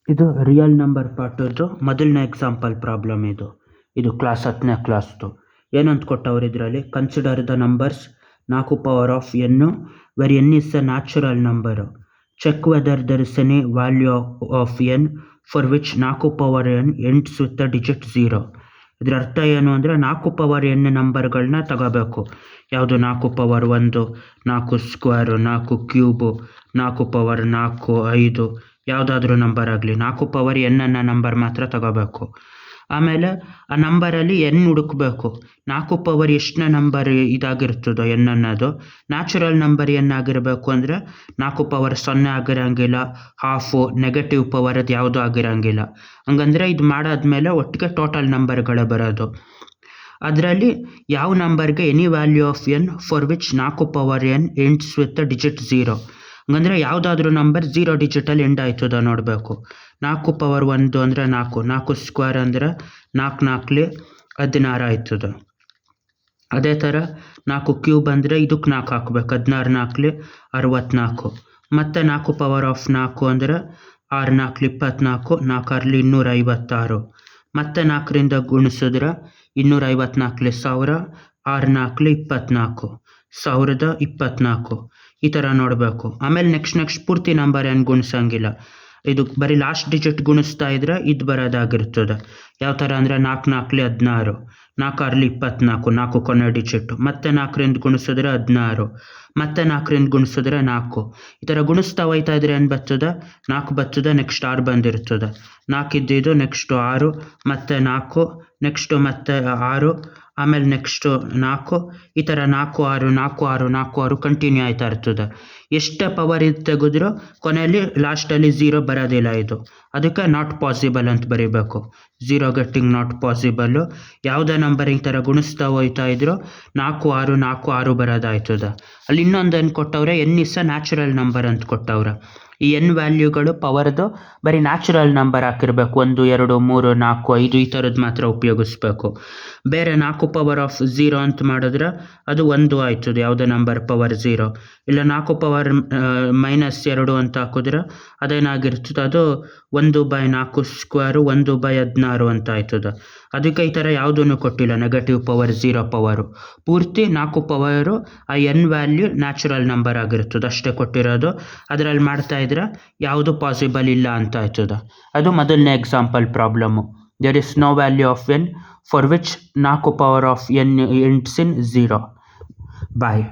ಇದು real number ಪಾರ್ಟದ್ದು ಮೊದಲನೇ ಎಕ್ಸಾಂಪಲ್ ಪ್ರಾಬ್ಲಮ್ ಇದು ಕ್ಲಾಸ್ 10ನೇ ಕ್ಲಾಸ್ದು. ಏನಂತ ಕೊಟ್ಟವ್ರು ಇದರಲ್ಲಿ, consider the numbers 4 power of n where n is a natural number. Check whether there is any value of n for which 4 power n ends with the digit 0. ಇದರ ಅರ್ಥ ಏನು ಅಂದರೆ 4 ಪವರ್ n ನಂಬರ್ಗಳನ್ನ ತಗೋಬೇಕು. ಯಾವುದು 4 ಪವರ್ 1, 4 ಸ್ಕ್ವೇರು, 4 ಕ್ಯೂಬು, 4 ಪವರ್ 4, 5, ಯಾವುದಾದ್ರೂ number ಆಗಲಿ 4 power n ಅನ್ನೋ number ಮಾತ್ರ ತಗೋಬೇಕು. ಆಮೇಲೆ ಆ ನಂಬರಲ್ಲಿ n ಹುಡುಕಬೇಕು. 4 ಪವರ್ ಎಷ್ಟನೇ ನಂಬರ್ ಇದಾಗಿರ್ತದೋ n ಅನ್ನೋದು ನ್ಯಾಚುರಲ್ ನಂಬರ್ n ಆಗಿರಬೇಕು ಅಂದರೆ 4 ಪವರ್ 0 ಆಗಿರೋಂಗಿಲ್ಲ, ಹಾಫು, ನೆಗೆಟಿವ್ ಪವರ್ ಅದು ಯಾವುದೂ ಆಗಿರೋಂಗಿಲ್ಲ. ಹಂಗಂದರೆ ಇದು ಮಾಡಾದ್ಮೇಲೆ ಒಟ್ಟಿಗೆ ಟೋಟಲ್ ನಂಬರ್ಗಳೇ ಬರೋದು. ಅದರಲ್ಲಿ ಯಾವ ನಂಬರ್ಗೆ any value of n for which 4 power n ends with the digit 0. ಹಂಗಂದರೆ ಯಾವುದಾದ್ರೂ ನಂಬರ್ 0 ಡಿಜಿಟಲ್ಲಿ ಎಂಡ್ ಆಯ್ತದ ನೋಡಬೇಕು. 4 ಪವರ್ 1 ಅಂದರೆ 4, 4 ಸ್ಕ್ವೇರ್ ಅಂದರೆ 4 4 16 ಆಯ್ತದ. ಅದೇ ಥರ 4 ಕ್ಯೂಬ್ ಅಂದರೆ ಇದಕ್ಕೆ 4 ಹಾಕ್ಬೇಕು, 16 4 64. ಮತ್ತು 4 ಪವರ್ ಆಫ್ 4 ಅಂದರೆ 6 4 24, 4 6 256. ಮತ್ತು 4ರಿಂದ ಗುಣಿಸಿದ್ರೆ 254 1000, 6 4 24, 1024. ಈ ಥರ ನೋಡಬೇಕು. ಆಮೇಲೆ ನೆಕ್ಸ್ಟ್ ಪೂರ್ತಿ ನಂಬರ್ ಏನು ಗುಣಿಸಂಗಿಲ್ಲ. ಇದು ಬರೀ ಲಾಸ್ಟ್ ಡಿಜಿಟ್ ಗುಣಿಸ್ತಾ ಇದ್ರೆ ಇದು ಬರೋದಾಗಿರ್ತದೆ. ಯಾವ ಥರ ಅಂದರೆ 4 4 16, 4 6 24, 4 ಕೊನೆ ಡಿಜಿಟ್. ಮತ್ತೆ 4ರಿಂದ ಗುಣಿಸಿದ್ರೆ 16, ಮತ್ತೆ 4ರಿಂದ ಗುಣಿಸಿದ್ರೆ 4. ಈ ಥರ ಗುಣಿಸ್ತಾ ಹೋಯ್ತಾ ಇದ್ರೆ ಏನು ಬರ್ತದೆ, 4 ಬರ್ತದೆ, ನೆಕ್ಸ್ಟ್ 6 ಬಂದಿರ್ತದೆ. 4 ಇದ್ದಿದ್ದು ನೆಕ್ಸ್ಟು 6, ಮತ್ತೆ 4, ನೆಕ್ಸ್ಟು ಮತ್ತೆ 6, ಆಮೇಲೆ ನೆಕ್ಸ್ಟು 4. ಈ ಥರ 4 6 4 6 4 6 ಕಂಟಿನ್ಯೂ ಆಯ್ತಾ ಇರ್ತದೆ. ಎಷ್ಟೇ ಪವರ್ ಇದು ತೆಗೆದ್ರೂ ಕೊನೆಯಲ್ಲಿ ಲಾಸ್ಟಲ್ಲಿ 0 ಬರೋದಿಲ್ಲ. ಇದು ಅದಕ್ಕೆ ನಾಟ್ ಪಾಸಿಬಲ್ ಅಂತ ಬರೀಬೇಕು. 0 ಗೆಟ್ಟಿಂಗ್ ನಾಟ್ ಪಾಸಿಬಲ್ಲು. ಯಾವುದೇ ನಂಬರ್ ಈ ಥರ ಗುಣಿಸ್ತಾ ಹೋಯ್ತಾ ಇದ್ರು 4 6 4 6 ಬರೋದಾಯ್ತದೆ. ಅಲ್ಲಿ ಇನ್ನೊಂದನ್ನು ಕೊಟ್ಟವ್ರೆ, n is a natural number ಅಂತ ಕೊಟ್ಟವ್ರೆ. ಈ n ವ್ಯಾಲ್ಯೂಗಳು ಪವರ್ದು ಬರೀ ನ್ಯಾಚುರಲ್ ನಂಬರ್ ಹಾಕಿರ್ಬೇಕು. 1 2 3 4 5 ಈ ಥರದ್ದು ಮಾತ್ರ ಉಪಯೋಗಿಸ್ಬೇಕು. ಬೇರೆ 4 ಪವರ್ ಆಫ್ 0 ಅಂತ ಮಾಡಿದ್ರೆ ಅದು 1 ಆಯ್ತದೆ, ಯಾವುದೇ ನಂಬರ್ ಪವರ್ 0. ಇಲ್ಲ 4 ಪವರ್ -2 ಅಂತ ಹಾಕಿದ್ರೆ ಅದೇನಾಗಿರ್ತದೆ, ಅದು 1/4 ಸ್ಕ್ವೇರು 1/16 ಅಂತ ಆಯ್ತದೆ. ಅದಕ್ಕೆ ಈ ಥರ ಯಾವುದೂ ಕೊಟ್ಟಿಲ್ಲ, ನೆಗೆಟಿವ್ ಪವರ್ 0 ಪವರು. ಪೂರ್ತಿ 4 ಪವರು ಆ n ವ್ಯಾಲ್ಯೂ ನ್ಯಾಚುರಲ್ ನಂಬರ್ ಆಗಿರ್ತದೆ ಅಷ್ಟೇ ಕೊಟ್ಟಿರೋದು. ಅದರಲ್ಲಿ ಮಾಡ್ತಾ ಇದ್ರೆ ಯಾವುದು ಪಾಸಿಬಲ್ ಇಲ್ಲ ಅಂತ ಆಯ್ತದೆ. ಅದು ಮೊದಲನೇ example problem. There is no value of n for which 4 power of n ends in 0. Bye.